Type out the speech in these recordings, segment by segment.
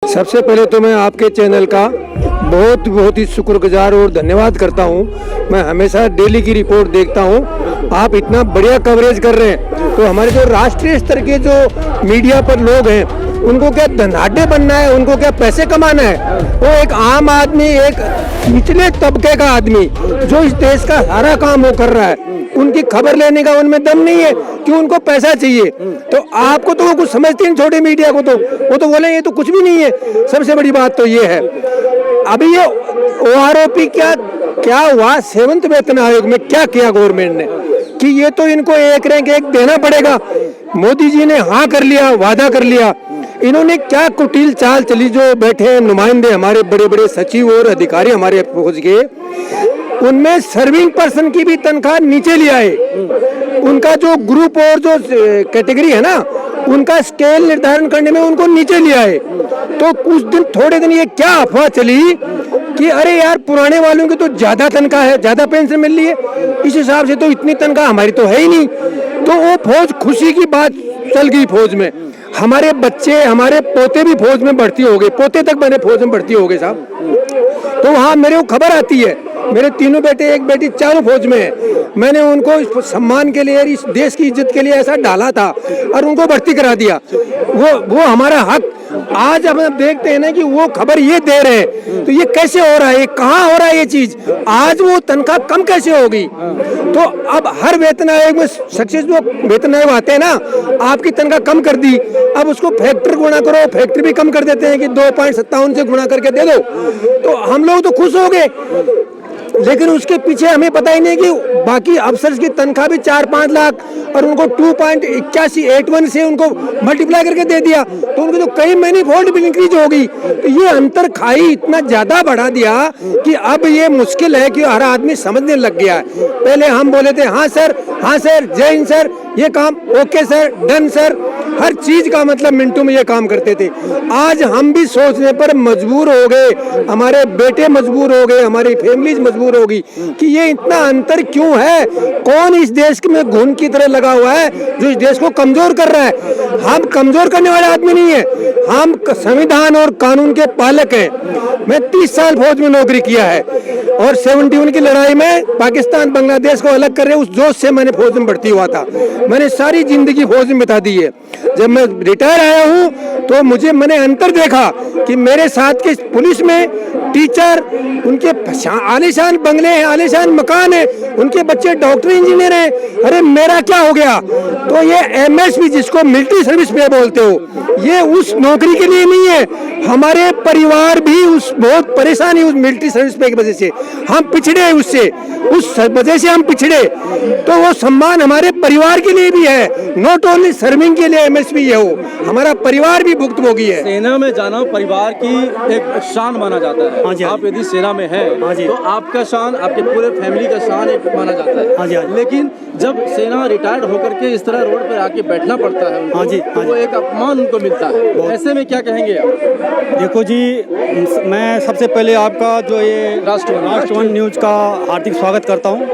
सबसे पहले तो मैं आपके चैनल का बहुत ही शुक्रगुजार और धन्यवाद करता हूं। मैं हमेशा डेली की रिपोर्ट देखता हूं। आप इतना बढ़िया कवरेज कर रहे हैं, तो हमारे जो राष्ट्रीय स्तर के जो मीडिया पर लोग हैं, उनको क्या धनाढ़ बनना है, उनको क्या पैसे कमाना है? वो एक आम आदमी, एक निचले तबके का आदमी जो इस देश का सारा काम वो कर रहा है, उनकी खबर लेने का उनमें दम नहीं है कि उनको पैसा चाहिए। तो आपको तो वो कुछ समझते नहीं, छोटे मीडिया को तो वो तो बोले ये तो कुछ भी नहीं है। सबसे बड़ी बात तो ये है, अभी ये OROP क्या हुआ, 7वें वेतन आयोग में क्या किया गवर्नमेंट ने कि ये तो इनको एक रैंक एक देना पड़ेगा। मोदी जी ने हाँ कर लिया, वादा कर लिया। इन्होंने क्या कुटिल चाल चली, जो बैठे नुमाइंदे हमारे बड़े बड़े सचिव और अधिकारी हमारे फौज के, उनमें सर्विंग पर्सन की भी तनख्वाह नीचे लिया है। उनका जो ग्रुप और जो कैटेगरी है ना, उनका स्केल निर्धारण करने में उनको नीचे लिया है। तो कुछ दिन, थोड़े दिन ये क्या अफवाह चली कि अरे यार पुराने वालों की तो ज्यादा तनख्वाह है, ज्यादा पेंशन मिल रही है, इस हिसाब से तो इतनी तनख्वाह हमारी तो है ही नहीं। तो वो फौज, खुशी की बात चल गई फौज में। हमारे बच्चे, हमारे पोते भी फौज में भर्ती हो गए, पोते तक मैंने फौज में भर्ती हो गए साहब। तो वहाँ मेरे को खबर आती है, मेरे तीनों बेटे, एक बेटी, चारों फौज में है। मैंने उनको इस सम्मान के लिए, इस देश की इज्जत के लिए ऐसा डाला था और उनको भर्ती करा दिया। वो हमारा हक। आज हम देखते हैं ना कि वो खबर ये दे रहे हैं, तो ये कैसे हो रहा है, कहाँ हो रहा है ये चीज? आज वो तनख्वाह कम कैसे होगी? तो अब हर वेतन आयोग में सक्सेस, जो वेतन आयोग आते हैं ना, आपकी तनख्वाह कम कर दी, अब उसको फैक्टर गुणा करो, फैक्टर भी कम कर देते हैं कि 2.57 से गुणा करके दे दो। तो हम लोग तो खुश हो गए, लेकिन उसके पीछे हमें पता ही नहीं कि बाकी अफसर्स की तनख्वाह भी 4-5 लाख और उनको 2.81 से उनको मल्टीप्लाई करके दे दिया, तो उनको तो कई महीने फोल्ड भी इंक्रीज होगी। तो ये अंतर खाई इतना ज्यादा बढ़ा दिया कि अब ये मुश्किल है कि हर आदमी समझने लग गया है। पहले हम बोले थे हाँ सर, जय हिंद सर, ये काम ओके सर, डन सर, हर चीज का मतलब मिनटों में ये काम करते थे। आज हम भी सोचने पर मजबूर हो गए, हमारे बेटे मजबूर हो गए, हमारी फैमिलीज मजबूर होगी कि ये इतना अंतर क्यों है। कौन इस देश में घुन की तरह लगा हुआ है जो इस देश को कमजोर कर रहा है? हम कमजोर करने वाले आदमी नहीं है, हम संविधान और कानून के पालक हैं। मैं 30 साल फौज में नौकरी किया है और 71 की लड़ाई में पाकिस्तान बांग्लादेश को अलग कर रहे, उस जोश से मैंने फौज में भर्ती हुआ था। मैंने सारी जिंदगी फौज में बिता दी है। जब मैं रिटायर आया हूँ तो मैंने अंतर देखा कि मेरे साथ के पुलिस में टीचर, उनके आलीशान बंगले हैं, आलीशान मकान है, उनके बच्चे डॉक्टर इंजीनियर हैं। अरे मेरा क्या हो गया? तो ये MSP, जिसको मिलिट्री सर्विस पे बोलते हो, ये उस नौकरी के लिए नहीं है। हमारे परिवार भी उस बहुत परेशान है उस मिलिट्री सर्विस पे की वजह से। हम पिछड़े उससे, उस वजह से हम पिछड़े। तो वो सम्मान हमारे परिवार के लिए भी है, नॉट ओनली सर्विंग के लिए MSP है, वो हमारा परिवार भी भुक्तभोगी है। सेना में जाना परिवार की एक शान माना जाता है। आप यदि सेना में हैं तो आपका शान, आपके पूरे फैमिली का शान एक माना जाता है। लेकिन जब सेना रिटायर्ड होकर के इस तरह रोड पर आके बैठना पड़ता है तो वो एक अपमान उनको मिलता है। ऐसे में क्या कहेंगे आप? देखो जी, मैं सबसे पहले आपका जो ये राष्ट्रवन न्यूज का हार्दिक स्वागत करता हूँ,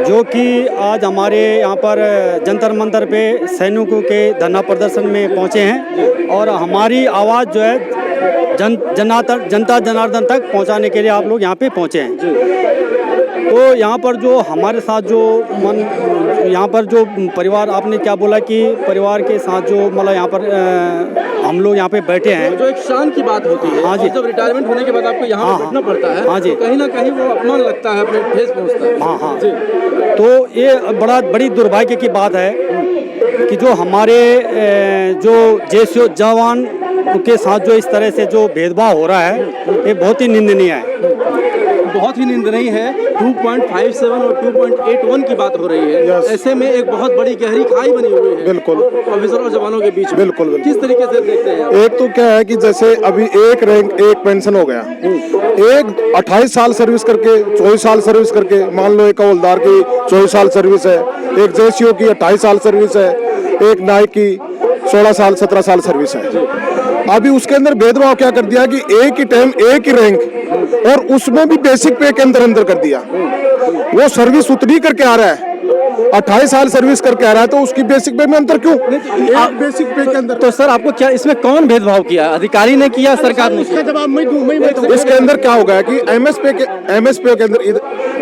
जो कि आज हमारे यहाँ पर जंतर मंतर पे सैनिकों के धरना प्रदर्शन में पहुँचे हैं और हमारी आवाज़ जो है जनता जनार्दन तक पहुंचाने के लिए आप लोग यहाँ पे पहुंचे हैं। तो यहाँ पर जो हमारे साथ जो यहाँ पर जो परिवार, आपने क्या बोला कि परिवार के साथ जो मतलब यहाँ पर हम लोग यहाँ पे बैठे हैं, जो एक शान की बात होती है। हाँ जी, जब रिटायरमेंट होने के बाद आपको यहाँ बैठना पड़ता है, हाँ जी, तो कहीं ना कहीं वो अपमान लगता है, अपने ठेस पहुँचता है। हाँ हाँ जी। तो ये बड़ी दुर्भाग्य की बात है कि जो हमारे जो JCO जवान के साथ जो इस तरह से जो भेदभाव हो रहा है, ये बहुत ही निंदनीय है। बहुत ही निंदनीय है। 2.57 और 2.81 की बात हो रही है। ऐसे में एक बहुत बड़ी गहरी खाई बनी हुई है। बिल्कुल, ऑफिसर और जवानों के बीच। बिल्कुल। किस तरीके से देखते हैं? एक तो क्या है कि जैसे अभी एक रैंक एक पेंशन हो गया, एक 28 साल सर्विस करके, 24 साल सर्विस करके, मान लो एक हवलदार की 24 साल सर्विस है, एक JCO की 28 साल सर्विस है, एक नायक की 16 साल 17 साल सर्विस है। अभी उसके अंदर भेदभाव क्या कर दिया कि एक ही टाइम एक ही रैंक, और उसमें भी बेसिक पे के अंदर कर दिया। वो सर्विस उतनी करके आ रहा है 28 साल सर्विस करके आ रहा है तो उसकी बेसिक पे में अंतर क्यों? एक बेसिक पे के अंदर तो सर आपको क्या इसमें कौन भेदभाव किया, अधिकारी ने किया, सरकार ने किया? जवाब मैं दूं। इसके अंदर क्या हो गया कि एमएसपी के अंदर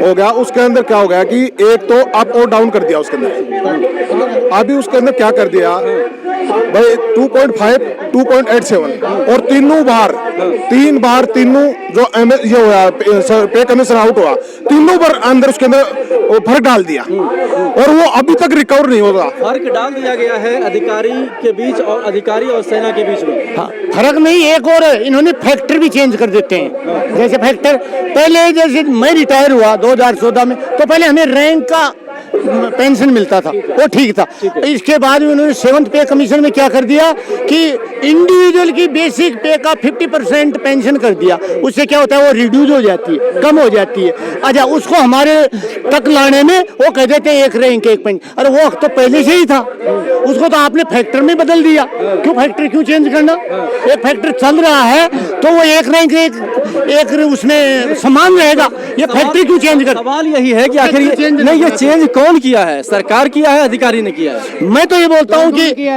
हो गया, उसके अंदर क्या हो गया कि एक तो अप और डाउन कर दिया उसके अंदर। अभी उसके अंदर क्या कर दिया भाई 2.5 2.87 और तीन बार जो ये हुआ पे कमीशन आउट हुआ, तीनों बार अंदर उसके अंदर वो फर्क डाल दिया और वो अभी तक रिकवर नहीं होगा। फर्क डाल दिया गया है अधिकारी के बीच और अधिकारी और सेना के बीच में। हाँ, फर्क नहीं, एक और इन्होंने फैक्टर भी चेंज कर देते हैं। जैसे फैक्टर पहले, जैसे मैं रिटायर हुआ 2014 में, तो पहले हमें रैंक का पेंशन मिलता था, वो ठीक था। इसके बाद में उन्होंने 7th पे कमीशन में क्या कर दिया कि इंडिविजुअल की बेसिक पे का 50% पेंशन कर दिया। उससे क्या होता है, वो रिड्यूस हो जाती है, कम हो जाती है। अच्छा, उसको हमारे तक लाने में वो कह देते हैं एक रैंक एक पेंशन। अरे वो तो पहले से ही था, उसको तो आपने फैक्टर में बदल दिया। क्यों फैक्टर क्यों चेंज करना? एक फैक्टर चल रहा है तो वो एक रैंक एक उसमें समान रहेगा। ये फैक्ट्री क्यों चेंज कर? सवाल यही है कि आखिर ये चेंज कौन किया है, सरकार किया है, अधिकारी ने किया है? मैं तो ये बोलता हूँ कि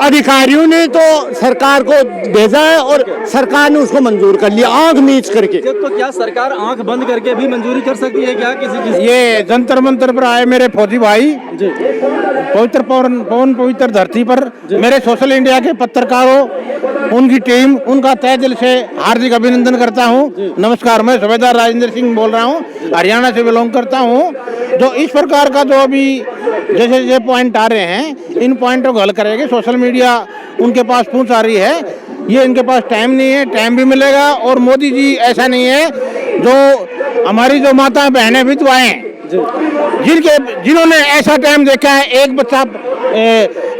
अधिकारियों ने तो सरकार को भेजा है और सरकार ने उसको मंजूर कर लिया आंख मीच करके। तो क्या सरकार आंख बंद करके भी मंजूरी कर सकती है क्या किसी चीज? ये जंतर मंतर पर आए मेरे फौजी भाई, पवित्र पवन पवित्र धरती पर मेरे सोशल इंडिया के पत्रकारों, उनकी टीम, उनका तहे दिल से हार्दिक अभिनंदन करता हूँ। नमस्कार, मैं सूबेदार राजेंद्र सिंह बोल रहा हूँ, हरियाणा से बिलोंग करता हूँ। जो इस प्रकार का जो अभी जैसे पॉइंट आ रहे हैं, इन पॉइंटों को हल करेंगे। सोशल मीडिया उनके पास पहुँच आ रही है, ये इनके पास टाइम नहीं है, टाइम भी मिलेगा। और मोदी जी ऐसा नहीं है, जो हमारी जो माता बहनें विधवाएं जिन्होंने ऐसा टाइम देखा है, एक बच्चा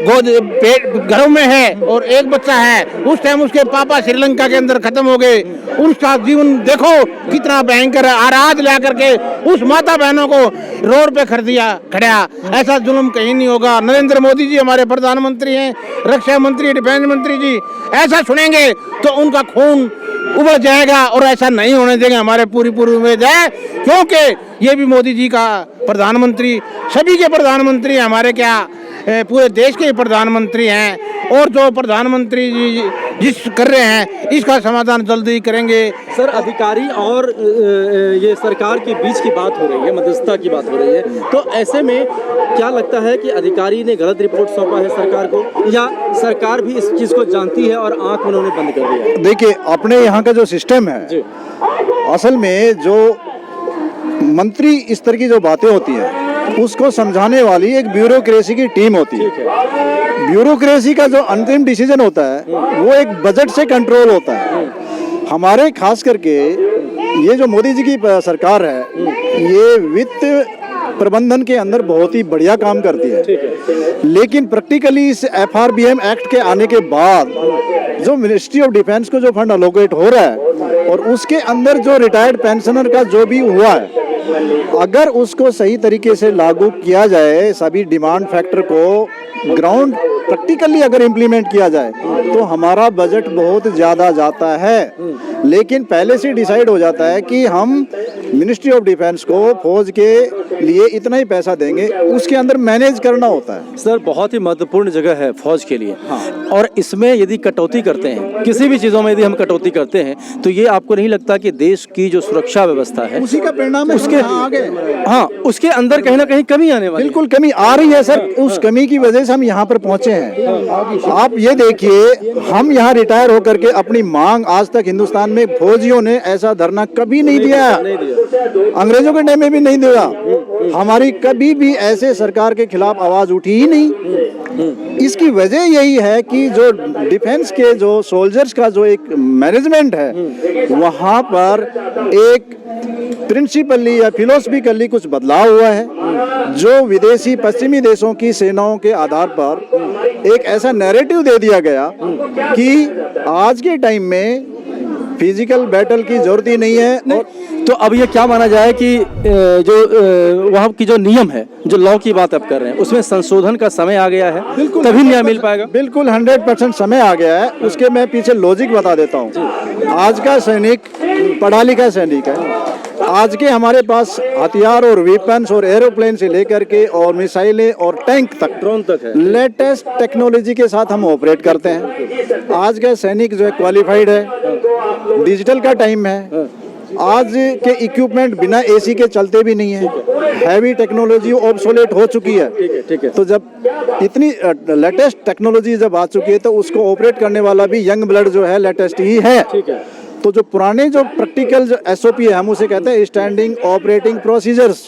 गोद पेट घरों में है और एक बच्चा है, उस टाइम उसके पापा श्रीलंका के अंदर खत्म हो गए, उसका जीवन देखो कितना भयंकर है। और आज ला करके उस माता बहनों को रोड पे खड़ा, ऐसा जुल्म कहीं नहीं होगा। नरेंद्र मोदी जी हमारे प्रधानमंत्री हैं, रक्षा मंत्री, डिफेंस मंत्री जी, ऐसा सुनेंगे तो उनका खून उबल जाएगा और ऐसा नहीं होने देंगे। हमारे पूरी उम्मीद है, क्योंकि ये भी मोदी जी का प्रधानमंत्री, सभी के प्रधानमंत्री हमारे क्या पूरे देश के प्रधानमंत्री हैं। और जो प्रधानमंत्री जी जिस कर रहे हैं, इसका समाधान जल्दी करेंगे। सर, अधिकारी और ये सरकार के बीच की बात हो रही है, मध्यस्थता की बात हो रही है, तो ऐसे में क्या लगता है कि अधिकारी ने गलत रिपोर्ट सौंपा है सरकार को, या सरकार भी इस चीज़ को जानती है और आंख उन्होंने बंद कर दिया? देखिए, अपने यहाँ का जो सिस्टम है, असल में जो मंत्री इस तरह की जो बातें होती हैं, उसको समझाने वाली एक ब्यूरोक्रेसी की टीम होती है। ब्यूरोक्रेसी का जो अंतिम डिसीजन होता है, वो एक बजट से कंट्रोल होता है। हमारे खास करके ये जो मोदी जी की सरकार है, ये वित्त प्रबंधन के अंदर बहुत ही बढ़िया काम करती है। लेकिन प्रैक्टिकली इस FRBM एक्ट के आने के बाद जो मिनिस्ट्री ऑफ डिफेंस को जो फंड अलोकेट हो रहा है और उसके अंदर जो रिटायर्ड पेंशनर का जो भी हुआ है, अगर उसको सही तरीके से लागू किया जाए, सभी डिमांड फैक्टर को ग्राउंड प्रैक्टिकली अगर इम्प्लीमेंट किया जाए, तो हमारा बजट बहुत ज़्यादा जाता है। लेकिन पहले से डिसाइड हो जाता है कि हम मिनिस्ट्री ऑफ डिफेंस को फौज के लिए इतना ही पैसा देंगे, उसके अंदर मैनेज करना होता है। सर, बहुत ही महत्वपूर्ण जगह है फौज के लिए। और इसमें यदि कटौती करते हैं, किसी भी चीज़ों में यदि हम कटौती करते हैं, तो ये आपको नहीं लगता कि देश की जो सुरक्षा व्यवस्था है, उसी का परिणाम उसके उसके अंदर कहीं ना कहीं कमी आने वाली? बिल्कुल कमी आ रही है सर। उस कमी की वजह से हम यहाँ पर पहुँचे हैं। आप ये देखिए, हम यहाँ रिटायर होकर के अपनी मांग, आज तक हिंदुस्तान में फौजियों ने ऐसा धरना कभी नहीं दिया, अंग्रेजों के टाइम में भी नहीं दिया। हमारी कभी भी ऐसे सरकार के खिलाफ आवाज उठी ही नहीं। इसकी वजह यही है कि जो डिफेंस के जो सोल्जर्स का जो एक मैनेजमेंट है, वहाँ पर एक प्रिंसिपली या फिलोसफिकली कुछ बदलाव हुआ है, जो विदेशी पश्चिमी देशों की सेनाओं के आधार पर एक ऐसा नैरेटिव दे दिया गया कि आज के टाइम में फिजिकल बैटल की जरूरत ही नहीं है। और तो अब ये क्या माना जाए कि जो वहाँ की जो नियम है, जो लॉ की बात आप कर रहे हैं, उसमें संशोधन का समय आ गया है, बिल्कुल तभी न्याय मिल पाएगा। बिल्कुल 100% समय आ गया है। उसके मैं पीछे लॉजिक बता देता हूँ। आज का सैनिक पढ़ा लिखा सैनिक है। आज के हमारे पास हथियार और वेपन्स और एरोप्लेन से लेकर के और मिसाइलें और टैंक तक, ड्रोन तक है। लेटेस्ट टेक्नोलॉजी के साथ हम ऑपरेट करते हैं। आज का सैनिक जो है क्वालिफाइड है। डिजिटल का टाइम है। आज के इक्विपमेंट बिना एसी के चलते भी नहीं है। हैवी टेक्नोलॉजी ऑब्सोलेट हो चुकी है। ठीक है। तो जब इतनी लेटेस्ट टेक्नोलॉजी जब आ चुकी है तो उसको ऑपरेट करने वाला भी यंग ब्लड जो है लेटेस्ट ही है। ठीक है। तो जो पुराने जो प्रैक्टिकल जो एसओपी है, हम उसे कहते हैं स्टैंडिंग ऑपरेटिंग प्रोसीजर्स,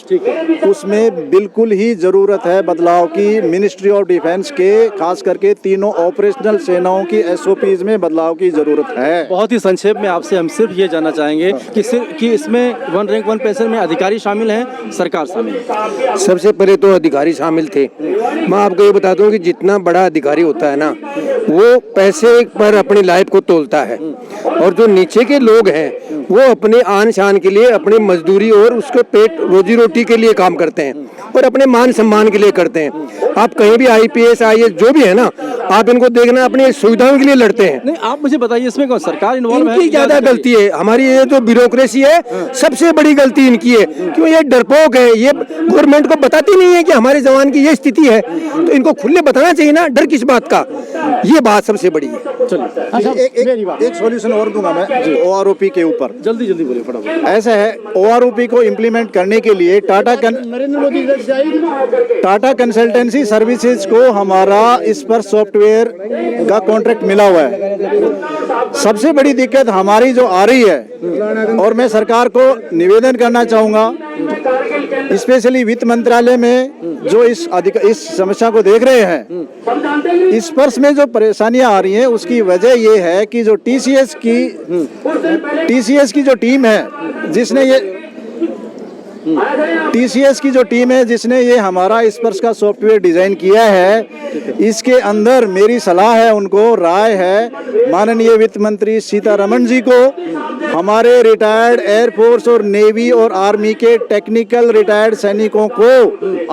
उसमें बिल्कुल ही जरूरत है बदलाव की। मिनिस्ट्री ऑफ डिफेंस के खास करके तीनों ऑपरेशनल सेनाओं की एसओपीज में बदलाव की जरूरत है। बहुत ही संक्षेप में आपसे हम सिर्फ ये जानना चाहेंगे कि इसमें वन रैंक वन पेंशन में अधिकारी शामिल हैं, सरकार शामिल है? सबसे पहले तो अधिकारी शामिल थे। मैं आपको ये बताता हूँ कि जितना बड़ा अधिकारी होता है ना, वो पैसे पर अपनी लाइफ को तोलता है, और जो नीचे के लोग हैं वो अपने आन शान के लिए, अपनी मजदूरी और उसके पेट रोजी रोटी के लिए काम करते हैं और अपने मान सम्मान के लिए करते हैं। आप कहीं भी आईपीएस आईएएस जो भी है ना, आप इनको देखना अपनी सुविधाओं के लिए लड़ते हैं। नहीं, आप मुझे बताइए इसमें कौन सरकार इन्वॉल्व है? इनकी ज्यादा गलती है। हमारी ये जो ब्यूरोक्रेसी है, सबसे बड़ी गलती इनकी है, क्यों ये डरपोक है। ये गवर्नमेंट को बताती नहीं है कि हमारे जवान की ये स्थिति है, तो इनको खुले बताना चाहिए ना, डर किस बात का। ये बात सबसे बड़ी है। एक सॉल्यूशन और दूंगा मैं ओआरओपी के ऊपर। जल्दी बोलिए फटाफट। ऐसा है, ओआरओपी को इम्प्लीमेंट करने के लिए टाटा कंसल्टेंसी सर्विसेज को हमारा इस पर सॉफ्टवेयर का कॉन्ट्रैक्ट मिला हुआ है। सबसे बड़ी दिक्कत हमारी जो आ रही है, और मैं सरकार को निवेदन करना चाहूंगा, स्पेशली वित्त मंत्रालय में जो इस समस्या को देख रहे हैं, इस वर्ष में जो परेशानियां आ रही हैं, उसकी वजह ये है कि जो टीसीएस की जो टीम है जिसने ये हमारा स्पर्श का सॉफ्टवेयर डिजाइन किया है, इसके अंदर मेरी सलाह है, उनको राय है, माननीय वित्त मंत्री सीतारमण जी को हमारे रिटायर्ड एयरफोर्स और नेवी और आर्मी के टेक्निकल रिटायर्ड सैनिकों को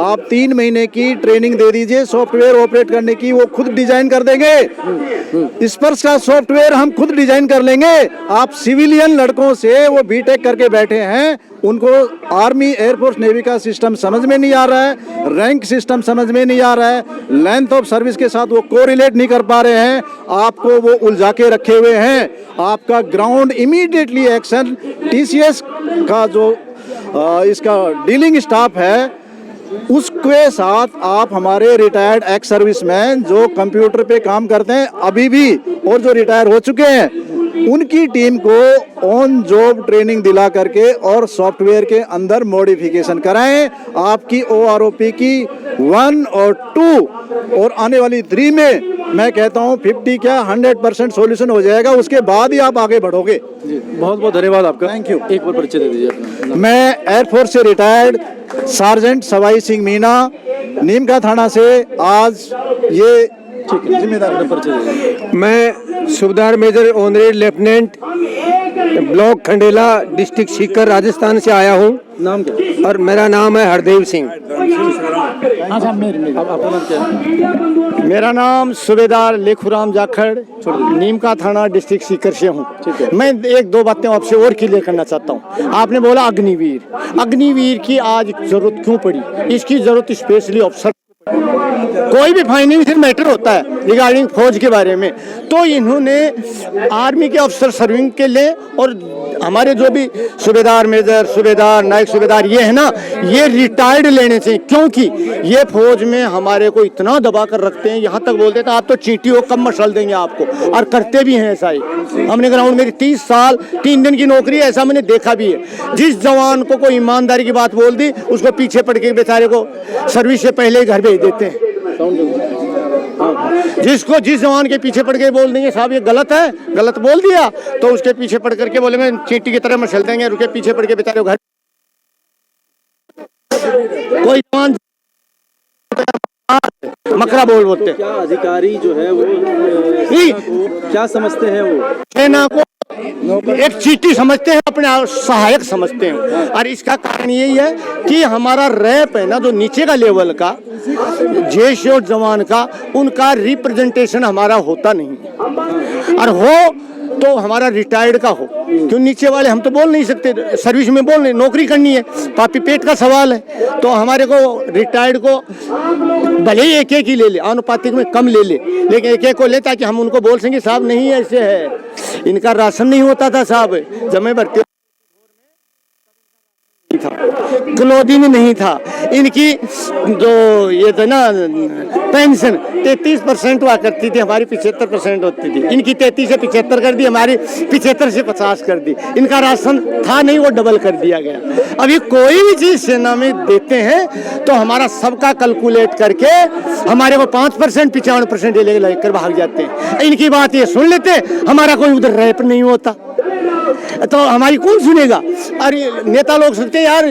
आप 3 महीने की ट्रेनिंग दे दीजिए सॉफ्टवेयर ऑपरेट करने की। वो खुद डिजाइन कर देंगे। स्पर्श का सॉफ्टवेयर हम खुद डिजाइन कर लेंगे। आप सिविलियन लड़कों से, वो बीटेक करके बैठे हैं, उनको आर्मी एयरफोर्स नेवी का सिस्टम समझ में नहीं आ रहा है, रैंक सिस्टम समझ में नहीं आ रहा है, लेंथ ऑफ सर्विस के साथ वो कोरिलेट नहीं कर पा रहे हैं, आपको वो उलझा के रखे हुए हैं। आपका ग्राउंड इमीडिएटली एक्शन टीसीएस का जो इसका डीलिंग स्टाफ है, उसके साथ आप हमारे रिटायर्ड एक्स सर्विसमैन जो कंप्यूटर पे काम करते हैं अभी भी और जो रिटायर हो चुके हैं, उनकी टीम को ऑन जॉब ट्रेनिंग दिला करके और सॉफ्टवेयर के अंदर मॉडिफिकेशन कराएं। आपकी ओआरओपी की 1 और 2 और आने वाली 3 में मैं कहता हूं 50 क्या 100% सॉल्यूशन हो जाएगा। उसके बाद ही आप आगे बढ़ोगे। बहुत बहुत धन्यवाद आपका। Thank you. एक बार परिचय दे दीजिए अपना। मैं एयरफोर्स से रिटायर्ड सार्जेंट सवाई सिंह मीना, नीमका थाना से आज ये जिम्मेदारी परिचय। मैं Subedar major honorary lieutenant block Khandela district Sikar Rajasthan से आया हूँ। नाम क्या? और मेरा नाम है हरदेव सिंह। आपका नाम क्या है? मेरा नाम सूबेदार लेखुराम जाखड़, नीमका थाना डिस्ट्रिक्ट सीकर से हूँ। मैं एक दो बातें आपसे और क्लियर करना चाहता हूँ। आपने बोला अग्निवीर की आज जरूरत क्यों पड़ी? इसकी जरूरत स्पेशली अफसर, कोई भी फाइनेंशियल मैटर होता है रिगार्डिंग फौज के बारे में, तो इन्होंने आर्मी के अफसर सर्विंग के लिए और हमारे जो भी सूबेदार मेजर, सूबेदार, नायक सूबेदार ये है ना, ये रिटायर्ड लेने चाहिए, क्योंकि ये फौज में हमारे को इतना दबा कर रखते हैं, यहाँ तक बोलते थे आप तो चींटी हो, कब मसल देंगे आपको, और करते भी हैं ऐसा ही। हमने ग्राउंड मेरी 30 साल 3 दिन की नौकरी, ऐसा मैंने देखा भी है। जिस जवान को कोई ईमानदारी की बात बोल दी, उसको पीछे पड़ के बेचारे को सर्विस से पहले ही घर भेज देते हैं। जिस जवान के पीछे पड़ के बोल देंगे साहब ये गलत है, गलत बोल दिया, तो उसके पीछे पड़ करके बोलेंगे चींटी की तरह मचल देंगे, उसके पीछे पड़ के बेचारे घर। कोई जवान मकरा बोलते हैं। क्या अधिकारी जो है वो क्या समझते हैं? वो सेना को एक चीटी समझते हैं, अपने आप सहायक समझते हैं। और इसका कारण यही है कि हमारा रैप है ना, जो नीचे का लेवल का जैश और जवान का, उनका रिप्रेजेंटेशन हमारा होता नहीं है। और हो तो हमारा रिटायर्ड का हो, क्यों नीचे वाले हम तो बोल नहीं सकते, सर्विस में बोल नहीं, नौकरी करनी है, पापी पेट का सवाल है। तो हमारे को रिटायर्ड को भले ही एक ही ले ले, आनुपातिक में कम ले ले, लेकिन एक को ले, ताकि हम उनको बोल सकें साहब नहीं ऐसे है, इनका राशन नहीं होता था साहब, जब मैं भर्ती था, क्लोदिंग नहीं था, इनकी जो ये था ना पेंशन 33% हुआ करती थी, हमारी 75% होती थी। इनकी 33 से 75 कर दी, हमारी 75 से 50 कर दी। इनका राशन था नहीं, वो डबल कर दिया गया। अभी कोई भी चीज सेना में देते हैं तो हमारा सबका कैलकुलेट करके हमारे को 5% 95% ये लेकर भाग जाते हैं। इनकी बात ये सुन लेते, हमारा कोई उधर रैप नहीं होता तो हमारी कौन सुनेगा। अरे नेता लोग सोचते हैं यार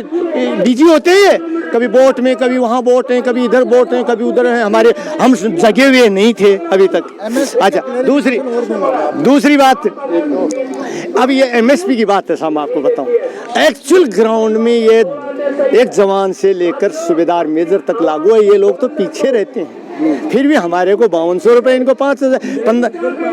बिजी होते हैं, कभी वोट में, कभी वहाँ वोट हैं, कभी इधर वोट हैं, कभी उधर हैं, हमारे हम जगे हुए नहीं थे अभी तक। अच्छा, दूसरी बात, अब ये एमएसपी की बात है साहब, मैं आपको बताऊं, एक्चुअल ग्राउंड में ये एक जवान से लेकर सूबेदार मेजर तक लागू है। ये लोग तो पीछे रहते हैं, फिर भी हमारे को 5200 रुपए, इनको 5000 15